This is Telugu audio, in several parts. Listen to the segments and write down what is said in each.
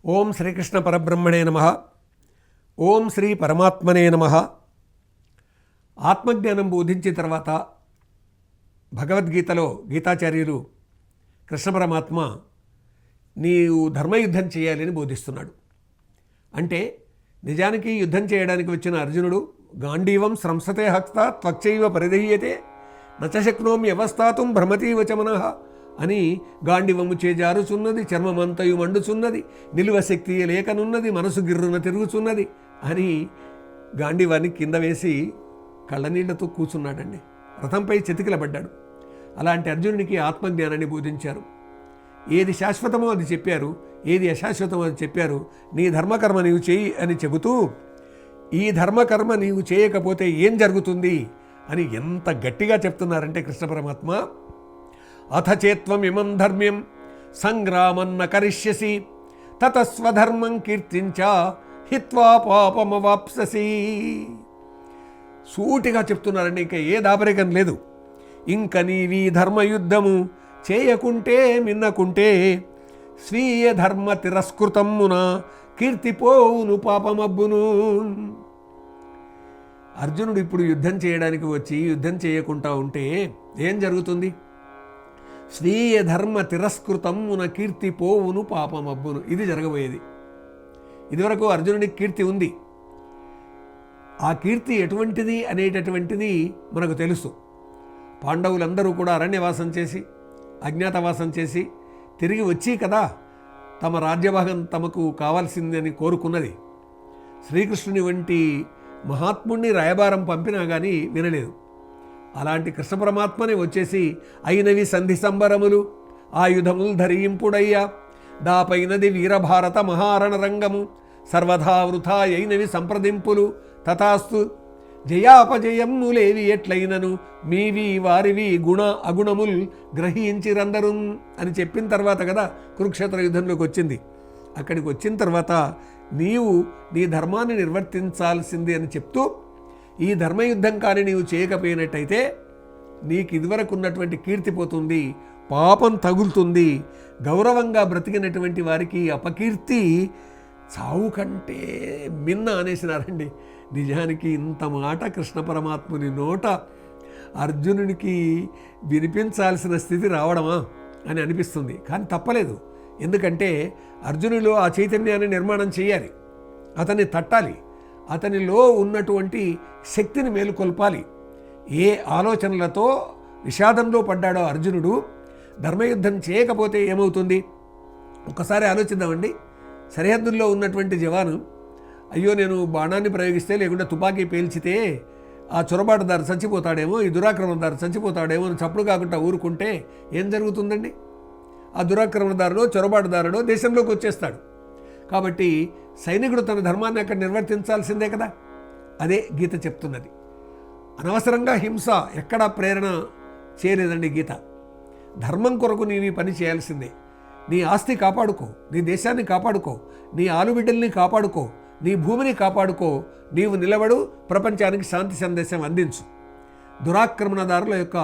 ఓం శ్రీకృష్ణ పరబ్రహ్మణే నమః. ఓం శ్రీ పరమాత్మనే నమః. ఆత్మజ్ఞానం బోధించిన తర్వాత భగవద్గీతలో గీతాచార్యులు కృష్ణ పరమాత్మ నీవు ధర్మయుద్ధం చేయాలని బోధిస్తున్నాడు. అంటే నిజానికి యుద్ధం చేయడానికి వచ్చిన అర్జునుడు గాంధీవం స్రంసతే హస్త త్వక్చైవ పరిదహ్యతే నచశక్నోమి వ్యవస్థాతుం భ్రమతీవ చ మనః అని గాంధీవము చేజారుచున్నది, చర్మమంతయు మండుచున్నది, నిలువ శక్తి లేకనున్నది, మనసు గిర్రున తిరుగుచున్నది అని గాంధీవాన్ని కింద వేసి కళ్ళనీళ్లతో కూర్చున్నాడండి. రథంపై చితికిలబడ్డాడు. అలాంటి అర్జునునికి ఆత్మజ్ఞానాన్ని బోధించారు. ఏది శాశ్వతమో అది చెప్పారు, ఏది అశాశ్వతమో అది చెప్పారు. నీ ధర్మకర్మ నీవు చేయి అని చెబుతూ ఈ ధర్మకర్మ నీవు చేయకపోతే ఏం జరుగుతుంది అని ఎంత గట్టిగా చెప్తున్నారంటే కృష్ణ పరమాత్మ, అథ చేత్వం ఇమం ధర్మ్యం సంగ్రామన్న కరిష్యసి తతస్వధర్మం కీర్తించ హిత్వా పాపమవాప్ససి. సూటిగా చెప్తున్నారండి, ఇంకా ఏ దాపరికం లేదు. ఇంక నీవీ ధర్మయుద్ధము చేయకుంటే మిన్నకుంటే స్వీయ ధర్మ తిరస్కృతమ్మున కీర్తిపోవును పాపమబ్బును. అర్జునుడు ఇప్పుడు యుద్ధం చేయడానికి వచ్చి యుద్ధం చేయకుండా ఉంటే ఏం జరుగుతుంది? స్వీయ ధర్మ తిరస్కృతమ్మున కీర్తిపోవును పాపమబ్బును. ఇది జరగబోయేది. ఇదివరకు అర్జునుడికి కీర్తి ఉంది. ఆ కీర్తి ఎటువంటిది అనేటటువంటిది మనకు తెలుసు. పాండవులందరూ కూడా అరణ్యవాసం చేసి అజ్ఞాతవాసం చేసి తిరిగి వచ్చి కదా తమ రాజ్యభాగం తమకు కావాల్సిందని కోరుకున్నది. శ్రీకృష్ణుని వంటి మహాత్ముణ్ణి రాయబారం పంపినా కానీ వినలేదు. అలాంటి కృష్ణ పరమాత్మని వచ్చేసి అయినవి సంధి సంబరములు ఆయుధములు ధరింపుడయ్యా దాపైనది వీరభారత మహారణ రంగము సర్వధా వృథా అయినవి సంప్రదింపులు తథాస్తు జయాపజయములేవి ఎట్లయినను మీవి వారివి గుణ అగుణముల్ గ్రహించిరందరు అని చెప్పిన తర్వాత కదా కురుక్షేత్ర యుద్ధంలోకి వచ్చింది. అక్కడికి వచ్చిన తర్వాత నీవు నీ ధర్మాన్ని నిర్వర్తించాల్సింది అని చెప్తూ ఈ ధర్మయుద్ధం కానీ నీవు చేయకపోయినట్టయితే నీకు ఇదివరకు ఉన్నటువంటి కీర్తి పోతుంది, పాపం తగులుతుంది. గౌరవంగా బ్రతికినటువంటి వారికి అపకీర్తి చావు కంటే మిన్న అనేసినారండి. నిజానికి ఇంత మాట కృష్ణ పరమాత్ముని నోట అర్జునునికి వినిపించాల్సిన స్థితి రావడమా అని అనిపిస్తుంది. కానీ తప్పలేదు. ఎందుకంటే అర్జునులో ఆ చైతన్యాన్ని నిర్మాణం చేయాలి, అతన్ని తట్టాలి, అతనిలో ఉన్నటువంటి శక్తిని మేలుకొల్పాలి. ఏ ఆలోచనలతో విషాదంలో పడ్డాడో అర్జునుడు, ధర్మయుద్ధం చేయకపోతే ఏమవుతుంది ఒకసారి ఆలోచిద్దామండి. సరిహద్దుల్లో ఉన్నటువంటి జవాను అయ్యో నేను బాణాన్ని ప్రయోగిస్తే లేకుంటే తుపాకీ పేల్చితే ఆ చొరబాటుదారు చచ్చిపోతాడేమో, ఈ దురాక్రమణదారు చచ్చిపోతాడేమో అని చప్పుడు కాకుండా ఊరుకుంటే ఏం జరుగుతుందండి? ఆ దురాక్రమణదారుడో చొరబాటుదారుడో దేశంలోకి వచ్చేస్తాడు. కాబట్టి సైనికుడు తన ధర్మాన్ని అక్కడ నిర్వర్తించాల్సిందే కదా. అదే గీత చెప్తున్నది. అనవసరంగా హింస ఎక్కడా ప్రేరణ చేయలేదండి గీత. ధర్మం కొరకు నీవు ఈ పని చేయాల్సిందే. నీ ఆస్తి కాపాడుకో, నీ దేశాన్ని కాపాడుకో, నీ ఆలుబిడ్డల్ని కాపాడుకో, నీ భూమిని కాపాడుకో, నీవు నిలబడు, ప్రపంచానికి శాంతి సందేశం అందించు. దురాక్రమణదారుల యొక్క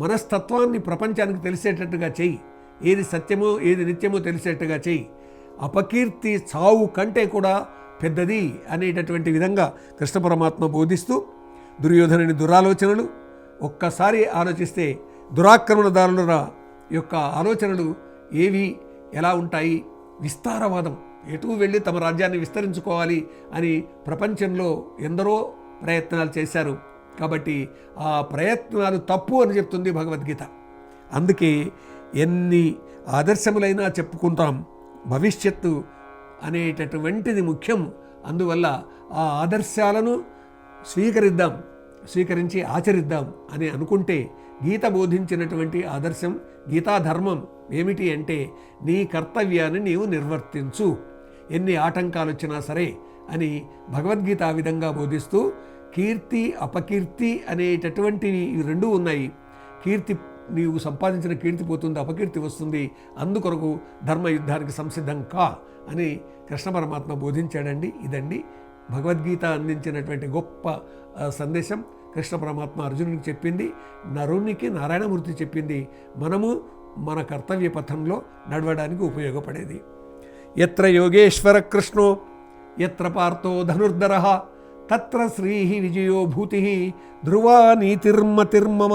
మనస్తత్వాన్ని ప్రపంచానికి తెలిసేటట్టుగా చెయ్యి. ఏది సత్యమో ఏది నిత్యమో తెలిసేట్టుగా చెయ్యి. అపకీర్తి చావు కంటే కూడా పెద్దది అనేటటువంటి విధంగా కృష్ణ పరమాత్మ బోధిస్తూ దుర్యోధనుని దురాలోచనలు ఒక్కసారి ఆలోచిస్తే దురాక్రమణదారుల యొక్క ఆలోచనలు ఏవి ఎలా ఉంటాయి? విస్తారవాదం, ఎటు వెళ్ళి తమ రాజ్యాన్ని విస్తరించుకోవాలి అని ప్రపంచంలో ఎందరో ప్రయత్నాలు చేశారు. కాబట్టి ఆ ప్రయత్నాలు తప్పు అని చెప్తుంది భగవద్గీత. అందుకే ఎన్ని ఆదర్శములైనా చెప్పుకుంటాం, భవిష్యత్తు అనేటటువంటిది ముఖ్యం. అందువల్ల ఆ ఆదర్శాలను స్వీకరించి ఆచరిద్దాం అని అనుకుంటే గీత బోధించినటువంటి ఆదర్శం, గీతాధర్మం ఏమిటి అంటే నీ కర్తవ్యాన్ని నీవు నిర్వర్తించు, ఎన్ని ఆటంకాలు వచ్చినా సరే అని భగవద్గీత ఆ విధంగా బోధిస్తూ కీర్తి అపకీర్తి అనేటటువంటివి ఈ రెండూ ఉన్నాయి. కీర్తి నీవు సంపాదించిన కీర్తి పోతుంది, అపకీర్తి వస్తుంది. అందుకొరకు ధర్మయుద్ధానికి సంసిద్ధం కా అని కృష్ణ పరమాత్మ బోధించాడండి. ఇదండి భగవద్గీత అందించినటువంటి గొప్ప సందేశం. కృష్ణ పరమాత్మ అర్జునుడికి చెప్పింది, నరునికి నారాయణమూర్తి చెప్పింది. మనము మన కర్తవ్య పథంలో నడవడానికి ఉపయోగపడేది. ఎత్ర యోగేశ్వర కృష్ణో ఎత్ర పార్థో ధనుర్ధరః తత్ర శ్రీ విజయో భూతి ధ్రువా నీతిర్మతిర్మమ.